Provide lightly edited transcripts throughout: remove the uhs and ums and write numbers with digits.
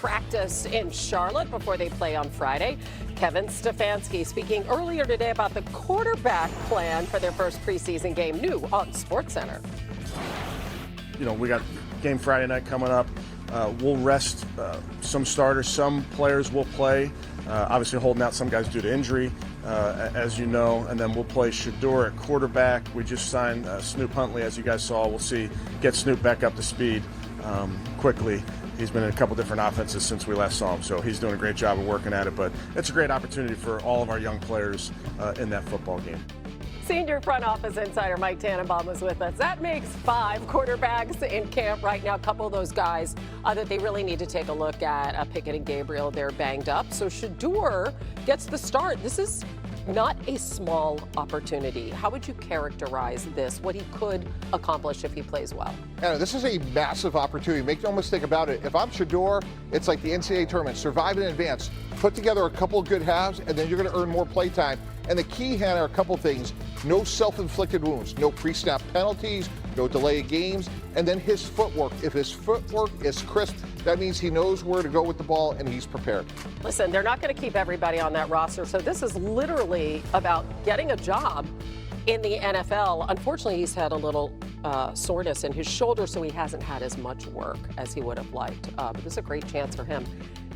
practice in Charlotte before they play on Friday. Kevin Stefanski speaking earlier today about the quarterback plan for their first preseason game, new on SportsCenter. You know, we got game Friday night coming up. We'll rest some starters. Some players will play, obviously holding out some guys due to injury, as you know. And then we'll play Shedeur at quarterback. We just signed Snoop Huntley, as you guys saw. We'll get Snoop back up to speed quickly. He's been in a couple different offenses since we last saw him, so he's doing a great job of working at it. But it's a great opportunity for all of our young players in that football game. Senior front office insider Mike Tannenbaum was with us. That makes 5 quarterbacks in camp right now. A couple of those guys that they really need to take a look at. Pickett and Gabriel, they're banged up. So Shedeur gets the start. This is not a small opportunity. How would you characterize this, what he could accomplish if he plays well? Anna, this is a massive opportunity. Make no mistake about it. If I'm Shedeur, it's like the NCAA tournament. Survive in advance. Put together a couple of good halves, and then you're going to earn more play time. And the key, Hannah, are a couple things. No self-inflicted wounds, no pre-snap penalties, no delay of games, and then his footwork. If his footwork is crisp, that means he knows where to go with the ball and he's prepared. Listen, they're not going to keep everybody on that roster, so this is literally about getting a job in the NFL. Unfortunately, he's had a little soreness in his shoulder, so he hasn't had as much work as he would have liked. But this is a great chance for him.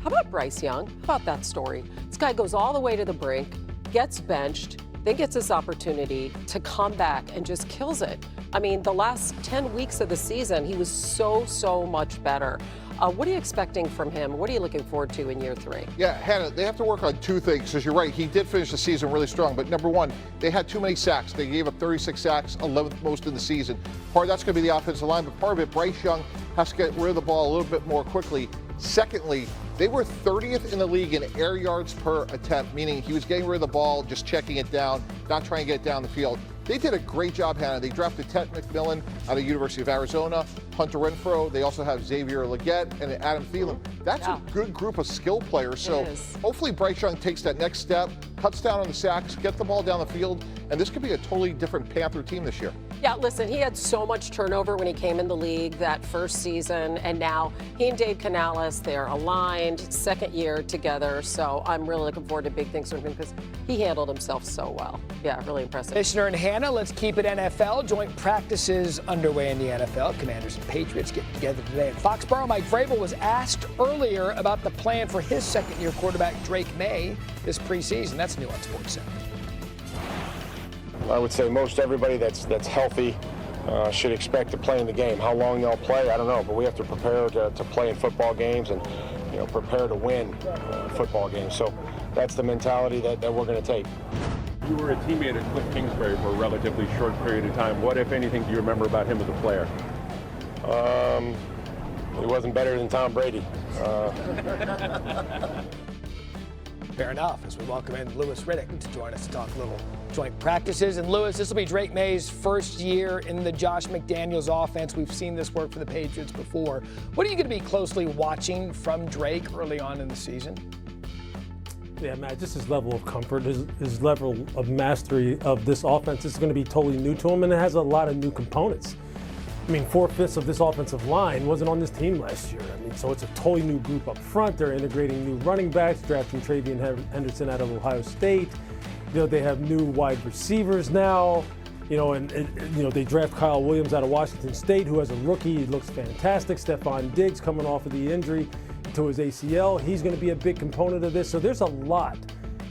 How about Bryce Young? How about that story? This guy goes all the way to the brink, gets benched, then gets this opportunity to come back and just kills it. I mean, the last 10 weeks of the season, he was so much better. What are you expecting from him? What are you looking forward to in year 3? Yeah, Hannah, they have to work on 2 things, because you're right, he did finish the season really strong, but number 1, they had too many sacks. They gave up 36 sacks, 11th most in the season. Part of that's going to be the offensive line, but part of it, Bryce Young has to get rid of the ball a little bit more quickly. Secondly, they were 30th in the league in air yards per attempt, meaning he was getting rid of the ball, just checking it down, not trying to get it down the field. They did a great job, Hannah. They drafted Ted McMillan out of the University of Arizona, Hunter Renfrow. They also have Xavier Legette and Adam Thielen. That's a good group of skill players. So hopefully Bryce Young takes that next step, cuts down on the sacks, get the ball down the field, and this could be a totally different Panther team this year. Yeah, listen, he had so much turnover when he came in the league that first season, and now he and Dave Canales, they're aligned, second year together, so I'm really looking forward to big things from him because he handled himself so well. Yeah, really impressive. Commissioner and Hannah, let's keep it NFL. Joint practices underway in the NFL. Commanders and Patriots get together today at Foxborough. Mike Vrabel was asked earlier about the plan for his second-year quarterback, Drake Maye, this preseason. That's new on SportsCenter. I would say most everybody that's healthy should expect to play in the game. How long they'll play, I don't know, but we have to prepare to play in football games and prepare to win football games. So that's the mentality that we're going to take. You were a teammate at Cliff Kingsbury for a relatively short period of time. What, if anything, do you remember about him as a player? He wasn't better than Tom Brady. Fair enough, as we welcome in Louis Riddick to join us to talk a little joint practices. And Louis, this will be Drake Maye's first year in the Josh McDaniels offense. We've seen this work for the Patriots before. What are you going to be closely watching from Drake early on in the season? Yeah, Matt, just his level of comfort, his level of mastery of this offense is going to be totally new to him, and it has a lot of new components. I mean, 4/5 of this offensive line wasn't on this team last year. I mean, so it's a totally new group up front. They're integrating new running backs, drafting Travion Henderson out of Ohio State. They have new wide receivers now. And they draft Kyle Williams out of Washington State, who has a rookie. He looks fantastic. Stephon Diggs coming off of the injury to his ACL. He's going to be a big component of this. So there's a lot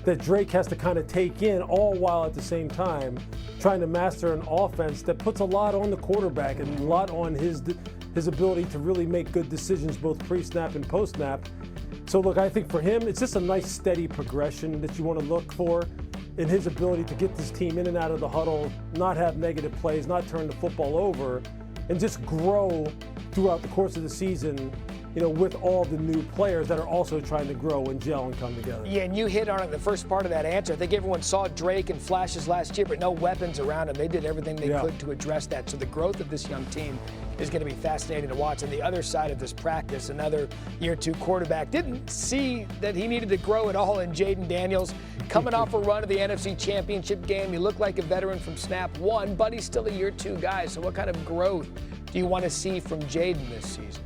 that Drake has to kind of take in, all while at the same time trying to master an offense that puts a lot on the quarterback and a lot on his ability to really make good decisions both pre-snap and post-snap. So look, I think for him, it's just a nice steady progression that you want to look for in his ability to get this team in and out of the huddle, not have negative plays, not turn the football over, and just grow throughout the course of the season, with all the new players that are also trying to grow and gel and come together. Yeah, and you hit on it in the first part of that answer. I think everyone saw Drake and flashes last year, but no weapons around him. They did everything they could to address that. So the growth of this young team is going to be fascinating to watch. On the other side of this practice, another year 2 quarterback didn't see that he needed to grow at all in Jayden Daniels. Coming off a run of the NFC Championship game, he looked like a veteran from snap 1, but he's still a year 2 guy. So what kind of growth do you want to see from Jayden this season?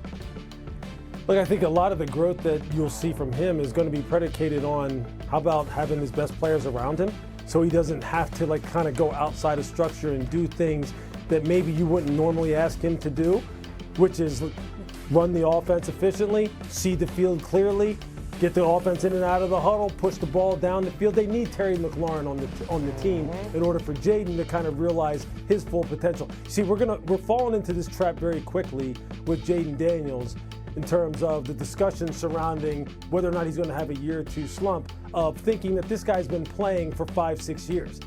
Look, I think a lot of the growth that you'll see from him is going to be predicated on how about having his best players around him, so he doesn't have to like kind of go outside of structure and do things that maybe you wouldn't normally ask him to do, which is run the offense efficiently, see the field clearly, get the offense in and out of the huddle, push the ball down the field. They need Terry McLaurin on the team in order for Jayden to kind of realize his full potential. See, we're falling into this trap very quickly with Jayden Daniels in terms of the discussion surrounding whether or not he's going to have a year or two slump of thinking that this guy's been playing for 5-6 years.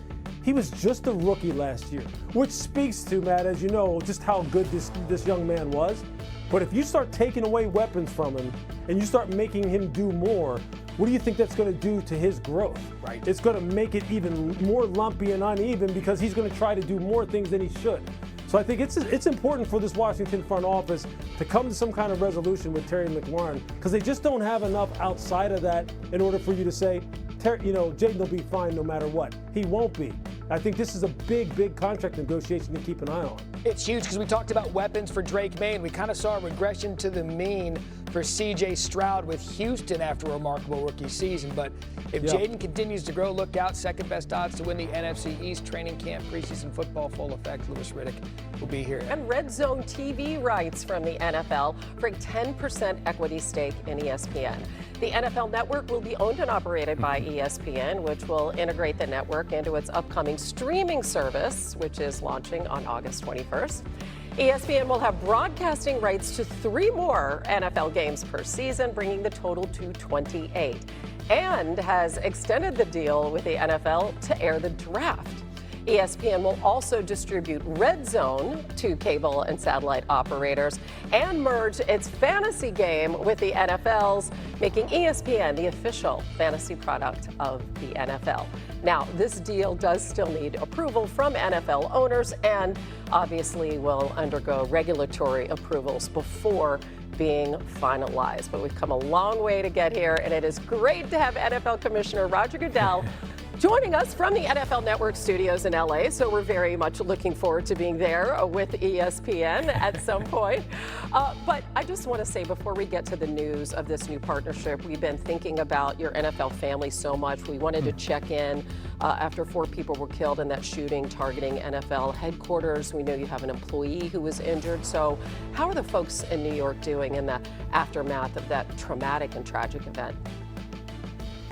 He was just a rookie last year, which speaks to, Matt, as you know, just how good this young man was. But if you start taking away weapons from him and you start making him do more, what do you think that's going to do to his growth? Right. It's going to make it even more lumpy and uneven because he's going to try to do more things than he should. So I think it's important for this Washington front office to come to some kind of resolution with Terry McLaurin, because they just don't have enough outside of that in order for you to say, Jayden will be fine no matter what. He won't be. I think this is a big contract negotiation to keep an eye on. It's huge because we talked about weapons for Drake Maye, and we kind of saw a regression to the mean for C.J. Stroud with Houston after a remarkable rookie season. But if Jayden continues to grow, look out. Second best odds to win the NFC East training camp, preseason football full effect. Louis Riddick will be here. And Red Zone TV rights from the NFL for a 10% equity stake in ESPN. The NFL network will be owned and operated by ESPN, which will integrate the network into its upcoming streaming service, which is launching on August 21st. ESPN will have broadcasting rights to 3 more NFL games per season, bringing the total to 28, and has extended the deal with the NFL to air the draft. ESPN will also distribute Red Zone to cable and satellite operators and merge its fantasy game with the NFL's, making ESPN the official fantasy product of the NFL. Now, this deal does still need approval from NFL owners and obviously will undergo regulatory approvals before being finalized. But we've come a long way to get here, and it is great to have NFL Commissioner Roger Goodell joining us from the NFL Network studios in LA. So we're very much looking forward to being there with ESPN at some point. But I just want to say, before we get to the news of this new partnership, we've been thinking about your NFL family so much. We wanted to check in after 4 people were killed in that shooting targeting NFL headquarters. We know you have an employee who was injured. So how are the folks in New York doing in the aftermath of that traumatic and tragic event?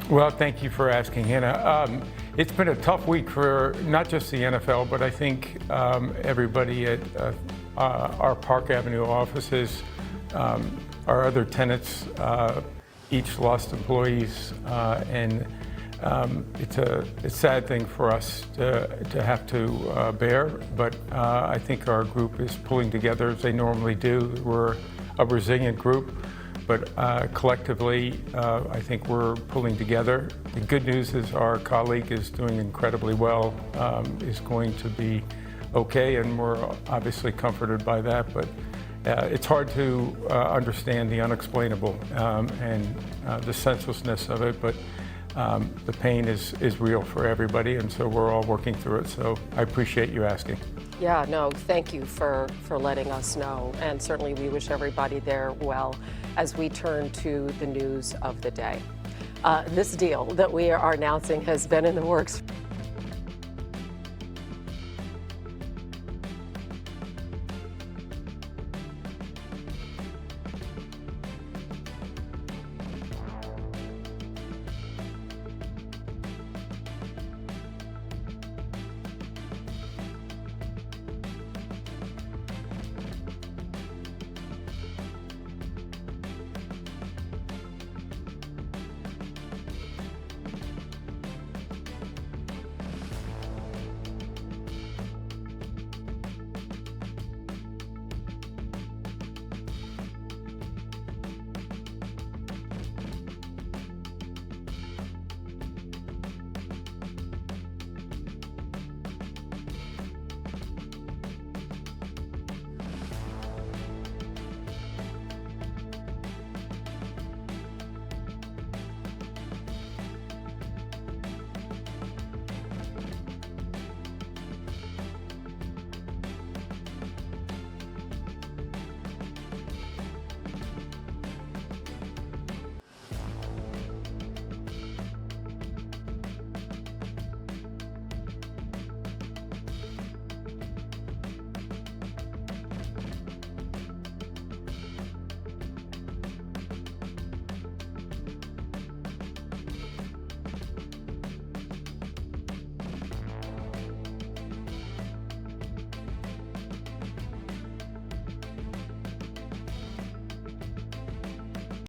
Well, thank you for asking, Hannah. It's been a tough week for not just the NFL, but I think everybody at our Park Avenue offices, our other tenants, each lost employees, and it's a sad thing for us to have to bear, but I think our group is pulling together as they normally do. We're a resilient group. But collectively, I think we're pulling together. The good news is our colleague is doing incredibly well, is going to be okay, and we're obviously comforted by that. But it's hard to understand the unexplainable and the senselessness of it, but the pain is real for everybody, and so we're all working through it. So I appreciate you asking. Yeah, no, thank you for letting us know. And certainly we wish everybody there well as we turn to the news of the day. This deal that we are announcing has been in the works